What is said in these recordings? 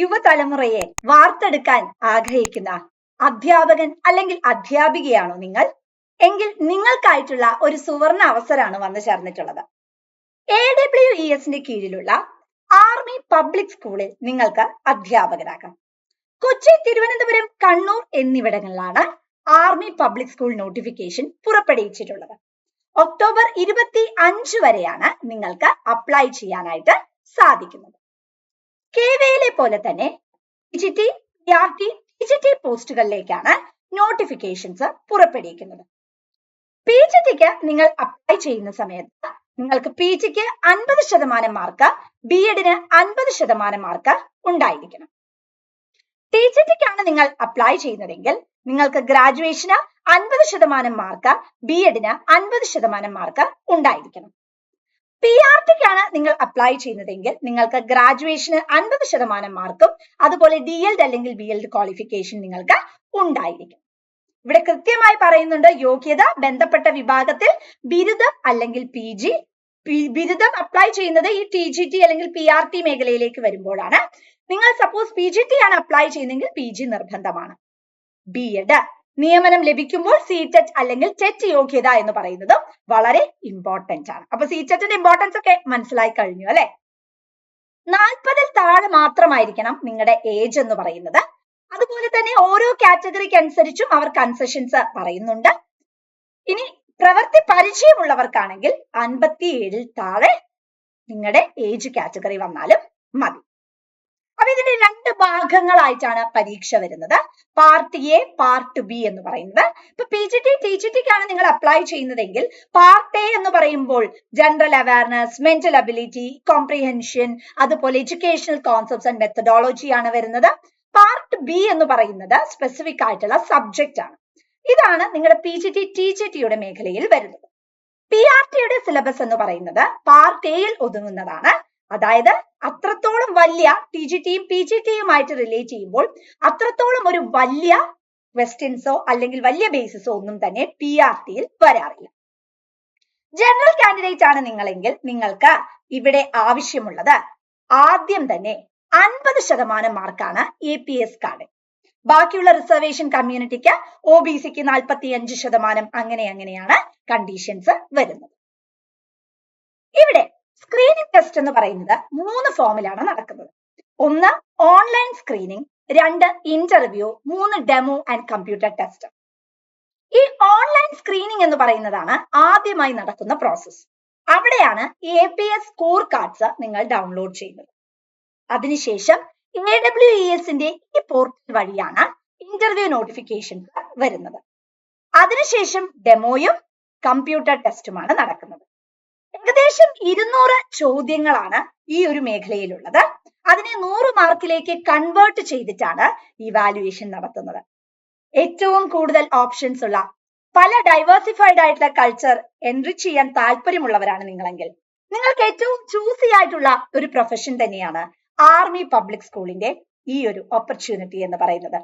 യുവതലമുറയെ വാർത്തെടുക്കാൻ ആഗ്രഹിക്കുന്ന അധ്യാപകൻ അല്ലെങ്കിൽ അധ്യാപികയാണോ നിങ്ങൾ? എങ്കിൽ നിങ്ങൾക്കായിട്ടുള്ള ഒരു സുവർണ അവസരമാണ് വന്നു ചേർന്നിട്ടുള്ളത്. AWESന്റെ കീഴിലുള്ള ആർമി പബ്ലിക് സ്കൂളിൽ നിങ്ങൾക്ക് അധ്യാപകരാകാം. കൊച്ചി, തിരുവനന്തപുരം, കണ്ണൂർ എന്നിവിടങ്ങളിലാണ് ആർമി പബ്ലിക് സ്കൂൾ നോട്ടിഫിക്കേഷൻ പുറപ്പെടുവിച്ചിട്ടുള്ളത്. ഒക്ടോബർ 25 വരെയാണ് നിങ്ങൾക്ക് അപ്ലൈ ചെയ്യാനായിട്ട് സാധിക്കുന്നത്. KVയിലെ പോലെ തന്നെ PGT, PRT, TGT പോസ്റ്റുകളിലേക്കാണ് നോട്ടിഫിക്കേഷൻസ് പുറപ്പെടുവിക്കുന്നത്. PGTക്ക് നിങ്ങൾ അപ്ലൈ ചെയ്യുന്ന സമയത്ത് നിങ്ങൾക്ക് PGക്ക് 50% മാർക്ക്, BEdന് 50% മാർക്ക് ഉണ്ടായിരിക്കണം. TGTക്കാണ് നിങ്ങൾ അപ്ലൈ ചെയ്യുന്നതെങ്കിൽ നിങ്ങൾക്ക് ഗ്രാജുവേഷന് 50% മാർക്ക്, BEdന് 50% മാർക്ക് ഉണ്ടായിരിക്കണം. PRTക്കാണ് നിങ്ങൾ അപ്ലൈ ചെയ്യുന്നതെങ്കിൽ നിങ്ങൾക്ക് ഗ്രാജുവേഷന് 50% മാർക്കും അതുപോലെ DELD അല്ലെങ്കിൽ BELD ക്വാളിഫിക്കേഷൻ നിങ്ങൾക്ക് ഉണ്ടായിരിക്കും. ഇവിടെ കൃത്യമായി പറയുന്നുണ്ട് യോഗ്യത ബന്ധപ്പെട്ട വിഭാഗത്തിൽ ബിരുദം അല്ലെങ്കിൽ PG. ബിരുദം അപ്ലൈ ചെയ്യുന്നത് ഈ TGT അല്ലെങ്കിൽ PRT മേഖലയിലേക്ക് വരുമ്പോഴാണ്. നിങ്ങൾ സപ്പോസ് PGT ആണ് അപ്ലൈ ചെയ്യുന്നതെങ്കിൽ PG നിർബന്ധമാണ്. BEd നിയമനം ലഭിക്കുമ്പോൾ CTET അല്ലെങ്കിൽ TET യോഗ്യത എന്ന് പറയുന്നത് വളരെ ഇമ്പോർട്ടന്റ് ആണ്. അപ്പൊ CTETന്റെ ഇമ്പോർട്ടൻസ് ഒക്കെ മനസ്സിലായി കഴിഞ്ഞു അല്ലെ? 40-ൽ താഴെ മാത്രമായിരിക്കണം നിങ്ങളുടെ ഏജ് എന്ന് പറയുന്നത്. അതുപോലെ തന്നെ ഓരോ കാറ്റഗറിക്ക് അനുസരിച്ചും അവർ കൺസെഷൻസ് പറയുന്നുണ്ട്. ഇനി പ്രവൃത്തി പരിചയമുള്ളവർക്കാണെങ്കിൽ 57-ൽ താഴെ നിങ്ങളുടെ ഏജ് കാറ്റഗറി വന്നാലും മതി. അപ്പൊ ഇതിന്റെ 2 ഭാഗങ്ങളായിട്ടാണ് പരീക്ഷ വരുന്നത്. പാർട്ട് A, പാർട്ട് B എന്ന് പറയുന്നത്. ഇപ്പൊ PGT, TGTക്കാണ് നിങ്ങൾ അപ്ലൈ ചെയ്യുന്നതെങ്കിൽ പാർട്ട് A എന്ന് പറയുമ്പോൾ general awareness, mental ability, comprehension, അതുപോലെ എഡ്യൂക്കേഷണൽ കോൺസെപ്റ്റ്സ് ആൻഡ് മെത്തഡോളജി ആണ് വരുന്നത്. പാർട്ട് B എന്ന് പറയുന്നത് സ്പെസിഫിക് ആയിട്ടുള്ള സബ്ജക്റ്റ് ആണ്. ഇതാണ് നിങ്ങളുടെ PGT, TGTയുടെ മേഖലയിൽ വരുന്നത്. PRTയുടെ സിലബസ് എന്ന് പറയുന്നത് പാർട്ട് Aയിൽ ഒതുങ്ങുന്നതാണ്. അതായത് അത്രത്തോളം വലിയ TGTയും PGTയുമായിട്ട് റിലേറ്റ് ചെയ്യുമ്പോൾ അത്രത്തോളം ഒരു വലിയ ക്വസ്റ്റ്യൻസോ അല്ലെങ്കിൽ വലിയ ബേസിസോ ഒന്നും തന്നെ PRTയിൽ വരാറില്ല. ജനറൽ കാൻഡിഡേറ്റ് ആണ് നിങ്ങളെങ്കിൽ നിങ്ങൾക്ക് ഇവിടെ ആവശ്യമുള്ളത് ആദ്യം തന്നെ 50% മാർക്കാണ് APS കാർഡ്. ബാക്കിയുള്ള റിസർവേഷൻ കമ്മ്യൂണിറ്റിക്ക് OBCക്ക് 45% അങ്ങനെയാണ് കണ്ടീഷൻസ് വരുന്നത്. ഇവിടെ സ്ക്രീനിംഗ് ടെസ്റ്റ് എന്ന് പറയുന്നത് 3 ഫോമിലാണ് നടക്കുന്നത്. 1 online screening, 2 interview, 3 demo and computer test. ഈ ഓൺലൈൻ സ്ക്രീനിംഗ് എന്ന് പറയുന്നതാണ് ആദ്യമായി നടക്കുന്ന പ്രോസസ്. അവിടെയാണ് APS സ്കോർ കാർഡ്സ് നിങ്ങൾ ഡൗൺലോഡ് ചെയ്യുന്നത്. അതിനുശേഷം AWESന്റെ ഈ പോർട്ടൽ വഴിയാണ് ഇന്റർവ്യൂ നോട്ടിഫിക്കേഷൻസ് വരുന്നത്. അതിനുശേഷം ഡെമോയും കമ്പ്യൂട്ടർ ടെസ്റ്റുമാണ് നടക്കുന്നത്. ഏകദേശം 200 ചോദ്യങ്ങളാണ് ഈ ഒരു മേഖലയിലുള്ളത്. അതിനെ 100 മാർക്കിലേക്ക് കൺവേർട്ട് ചെയ്തിട്ടാണ് ഇവാലുവേഷൻ നടത്തുന്നത്. ഏറ്റവും കൂടുതൽ ഓപ്ഷൻസ് ഉള്ള പല ഡൈവേഴ്സിഫൈഡ് ആയിട്ടുള്ള കൾച്ചർ എൻറിച്ച് ചെയ്യാൻ താല്പര്യമുള്ളവരാണ് നിങ്ങളെങ്കിൽ നിങ്ങൾക്ക് ഏറ്റവും ചൂസി ആയിട്ടുള്ള ഒരു പ്രൊഫഷൻ തന്നെയാണ് ആർമി പബ്ലിക് സ്കൂളിന്റെ ഈ ഒരു ഓപ്പർച്യൂണിറ്റി എന്ന് പറയുന്നത്.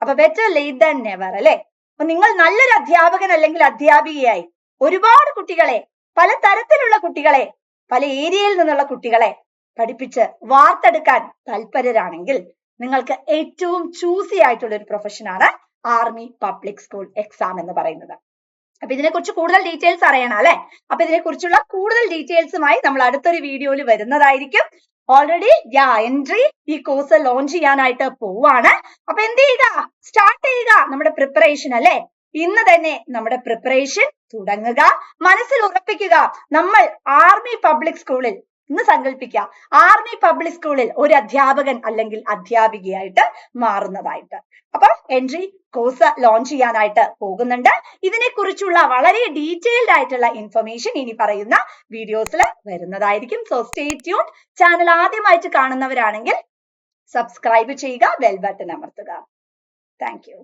അപ്പൊ ബെറ്റർ ലേറ്റ് ദാൻ നെവർ അല്ലെ? അപ്പൊ നിങ്ങൾ നല്ലൊരു അധ്യാപകൻ അല്ലെങ്കിൽ അധ്യാപികയായി ഒരുപാട് കുട്ടികളെ, പല തരത്തിലുള്ള കുട്ടികളെ, പല ഏരിയയിൽ നിന്നുള്ള കുട്ടികളെ പഠിപ്പിച്ച് വാർത്തെടുക്കാൻ താല്പര്യരാണെങ്കിൽ നിങ്ങൾക്ക് ഏറ്റവും ചൂസി ആയിട്ടുള്ള ഒരു പ്രൊഫഷനാണ് ആർമി പബ്ലിക് സ്കൂൾ എക്സാം എന്ന് പറയുന്നത്. അപ്പൊ ഇതിനെക്കുറിച്ച് കൂടുതൽ ഡീറ്റെയിൽസ് അറിയണം അല്ലെ? അപ്പൊ ഇതിനെക്കുറിച്ചുള്ള കൂടുതൽ ഡീറ്റെയിൽസുമായി നമ്മൾ അടുത്തൊരു വീഡിയോയിൽ വരുന്നതായിരിക്കും. ഓൾറെഡി എൻട്രി ഈ കോഴ്സ് ലോഞ്ച് ചെയ്യാനായിട്ട് പോവാണ്. അപ്പൊ എന്ത് ചെയ്യുക? സ്റ്റാർട്ട് ചെയ്യുക നമ്മുടെ പ്രിപ്പറേഷൻ അല്ലെ? ഇന്ന് തന്നെ നമ്മുടെ പ്രിപ്പറേഷൻ തുടങ്ങുക. മനസ്സിൽ ഉറപ്പിക്കുക, നമ്മൾ ആർമി പബ്ലിക് സ്കൂളിൽ ഇന്ന് സങ്കല്പിക്കുക, ആർമി പബ്ലിക് സ്കൂളിൽ ഒരു അധ്യാപകൻ അല്ലെങ്കിൽ അധ്യാപികയായിട്ട് മാറുന്നതായിട്ട്. അപ്പൊ എൻട്രി കോഴ്സ് ലോഞ്ച് ചെയ്യാനായിട്ട് പോകുന്നുണ്ട്. ഇതിനെക്കുറിച്ചുള്ള വളരെ ഡീറ്റെയിൽഡ് ആയിട്ടുള്ള ഇൻഫർമേഷൻ ഇനി പറയുന്ന വീഡിയോസിൽ വരുന്നതായിരിക്കും. So stay tuned. ചാനൽ ആദ്യമായിട്ട് കാണുന്നവരാണെങ്കിൽ സബ്സ്ക്രൈബ് ചെയ്യുക, ബെൽ ബട്ടൺ അമർത്തുക. Thank you.